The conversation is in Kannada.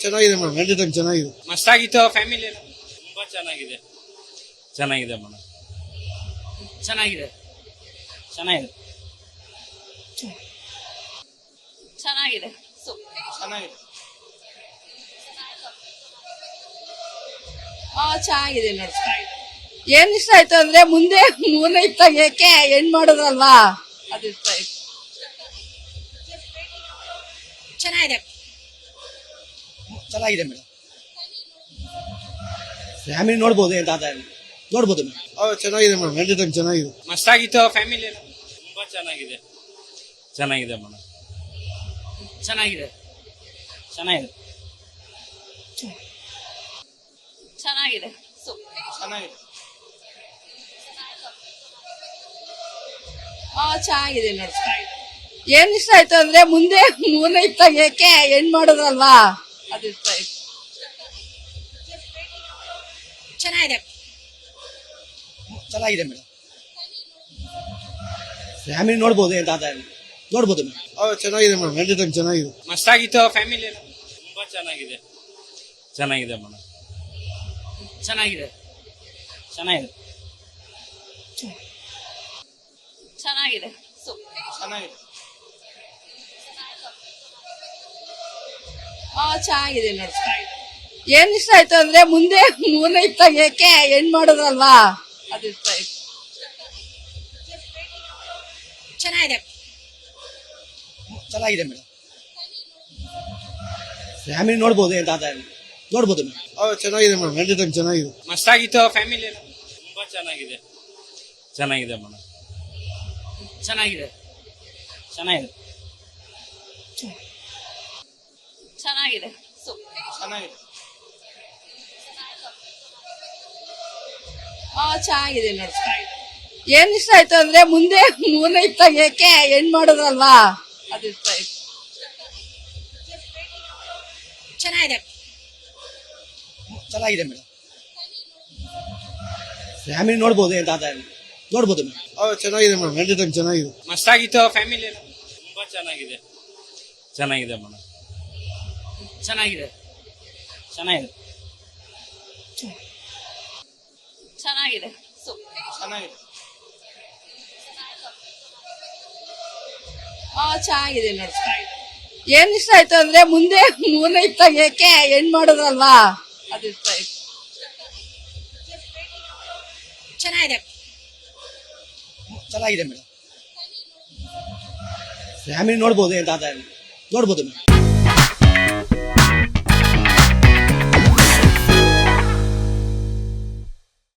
ಚೆನ್ನಾಗಿದೆ ಮೇಡಮ್, ಎಂಟರ್ಟೈನ್ ಚೆನ್ನಾಗಿದೆ. ಮಸ್ತಾಗಿತ್ತು ಫ್ಯಾಮಿಲಿ ಎಲ್ಲ ತುಂಬಾ ಚೆನ್ನಾಗಿದೆ. ಚೆನ್ನಾಗಿದೆ ಮೇಡಮ್, ಚೆನ್ನಾಗಿದೆ ಚೆನ್ನಾಗಿದೆ ಚೆನ್ನಾಗಿದೆ ಚೆನ್ನಾಗಿದೆ. ಚೆನ್ನಾಗಿದೆ ನೋಡಿ. ಏನ್ ಇಷ್ಟ ಆಯ್ತು ಅಂದ್ರೆ ಮುಂದೆ ಮೂರನೇ ಇತ್ತಾಗ ಏಕೆ ಹೆಣ್ ಮಾಡೋದಲ್ವಾ, ಅದು ಇಷ್ಟ ಆಯ್ತು. ಚೆನ್ನಾಗಿದೆ ಚೆನ್ನಾಗಿದೆ ಮೇಡಮ್, ಫ್ಯಾಮಿಲಿ ನೋಡ್ಬೋದು, ಎಂತ ನೋಡ್ಬೋದು ಮೇಡಮ್. ಚೆನ್ನಾಗಿದೆ ಮೇಡಮ್, ಎಂಟರ್ಟೈನ್ ಚೆನ್ನಾಗಿದೆ. ಮಸ್ತಾಗಿತ್ತು ಫ್ಯಾಮಿಲಿ ಎಲ್ಲ ತುಂಬಾ ಚೆನ್ನಾಗಿದೆ. ಚೆನ್ನಾಗಿದೆ ಮೇಡಮ್, ಚೆನ್ನಾಗಿದೆ ಚೆನ್ನಾಗಿದೆ ಚೆನ್ನಾಗಿದೆ ಚೆನ್ನಾಗಿದೆ. ಚೆನ್ನಾಗಿದೆ ನೋಡಿ. ಏನ್ ಇಷ್ಟ ಆಯ್ತು ಅಂದ್ರೆ ಮುಂದೆ ಮೂರನೇ ಇತ್ತಾಗ ಏಕೆ ಹೆಣ್ ಮಾಡೋದಲ್ವಾ, ಅದು ಇಷ್ಟ ಆಯ್ತು. ಚೆನ್ನಾಗಿದೆ ಚೆನ್ನಾಗಿದೆ ಮೇಡಮ್, ಫ್ಯಾಮಿಲಿ ನೋಡ್ಬೋದು, ಎಂತ ನೋಡ್ಬೋದು ಮೇಡಮ್. ಚೆನ್ನಾಗಿದೆ ಮೇಡಮ್, ಎಂಟರ್ಟೈನ್ ಚೆನ್ನಾಗಿದೆ. ಮಸ್ತಾಗಿತ್ತು ಫ್ಯಾಮಿಲಿ ಎಲ್ಲ ತುಂಬಾ ಚೆನ್ನಾಗಿದೆ. ಚೆನ್ನಾಗಿದೆ ಮೇಡಮ್, ಚೆನ್ನಾಗಿದೆ ಚೆನ್ನಾಗಿದೆ ಚೆನ್ನಾಗಿದೆ ಚೆನ್ನಾಗಿದೆ. ಚೆನ್ನಾಗಿದೆ ನೋಡಿ. ಏನ್ ಇಷ್ಟ ಆಯ್ತು ಅಂದ್ರೆ ಮುಂದೆ ಮೂರನೇ ಇತ್ತಾಗ ಏಕೆ ಹೆಣ್ ಮಾಡೋದಲ್ವಾ, ಅದು ಇಷ್ಟ ಆಯ್ತು. ಚೆನ್ನಾಗಿದೆ ಚೆನ್ನಾಗಿದೆ ಮೇಡಮ್, ಫ್ಯಾಮಿಲಿ ನೋಡ್ಬೋದು, ಎಂತ ನೋಡ್ಬೋದು ಮೇಡಮ್. ಚೆನ್ನಾಗಿದೆ ಮೇಡಮ್, ಎಂಟರ್ಟೈನ್ ಚೆನ್ನಾಗಿದೆ. ಮಸ್ತಾಗಿತ್ತು ಫ್ಯಾಮಿಲಿ ಎಲ್ಲ ತುಂಬಾ ಚೆನ್ನಾಗಿದೆ. ಚೆನ್ನಾಗಿದೆ ಮೇಡಮ್, ಚೆನ್ನಾಗಿದೆ ಚೆನ್ನಾಗಿದೆ ಚೆನ್ನಾಗಿದೆ ಚೆನ್ನಾಗಿದೆ. ಚೆನ್ನಾಗಿದೆ ನೋಡಿ. ಏನ್ ಇಷ್ಟ ಆಯ್ತು ಅಂದ್ರೆ ಮುಂದೆ ಮೂರನೇ ಇತ್ತಾಗ ಏಕೆ ಹೆಣ್ ಮಾಡೋದಲ್ವಾ, ಅದು ಇಷ್ಟ ಆಯ್ತು. ಚೆನ್ನಾಗಿದೆ ಚೆನ್ನಾಗಿದೆ ಮೇಡಮ್, ಫ್ಯಾಮಿಲಿ ನೋಡ್ಬೋದು, ಎಂತ ನೋಡ್ಬೋದು ಮೇಡಮ್. ಚೆನ್ನಾಗಿದೆ ಮೇಡಮ್, ಎಂಟರ್ಟೈನ್ ಚೆನ್ನಾಗಿದೆ. ಮಸ್ತಾಗಿತ್ತು ಫ್ಯಾಮಿಲಿ ಎಲ್ಲ ತುಂಬಾ ಚೆನ್ನಾಗಿದೆ. ಚೆನ್ನಾಗಿದೆ ಮೇಡಮ್, ಚೆನ್ನಾಗಿದೆ ಚೆನ್ನಾಗಿದೆ ಚೆನ್ನಾಗಿದೆ ಚೆನ್ನಾಗಿದೆ. ಚೆನ್ನಾಗಿದೆ ನೋಡಿ. ಏನ್ ಇಷ್ಟ ಆಯ್ತು ಅಂದ್ರೆ ಮುಂದೆ ಮೂರನೇ ಇತ್ತಾಗ ಏಕೆ ಹೆಣ್ ಮಾಡೋದಲ್ವಾ, ಅದು ಇಷ್ಟ ಆಯ್ತು. ಚೆನ್ನಾಗಿದೆ ಚೆನ್ನಾಗಿದೆ ಮೇಡಮ್, ಫ್ಯಾಮಿಲಿ ನೋಡ್ಬೋದು, ಎಂತ ನೋಡ್ಬೋದು ಮೇಡಮ್.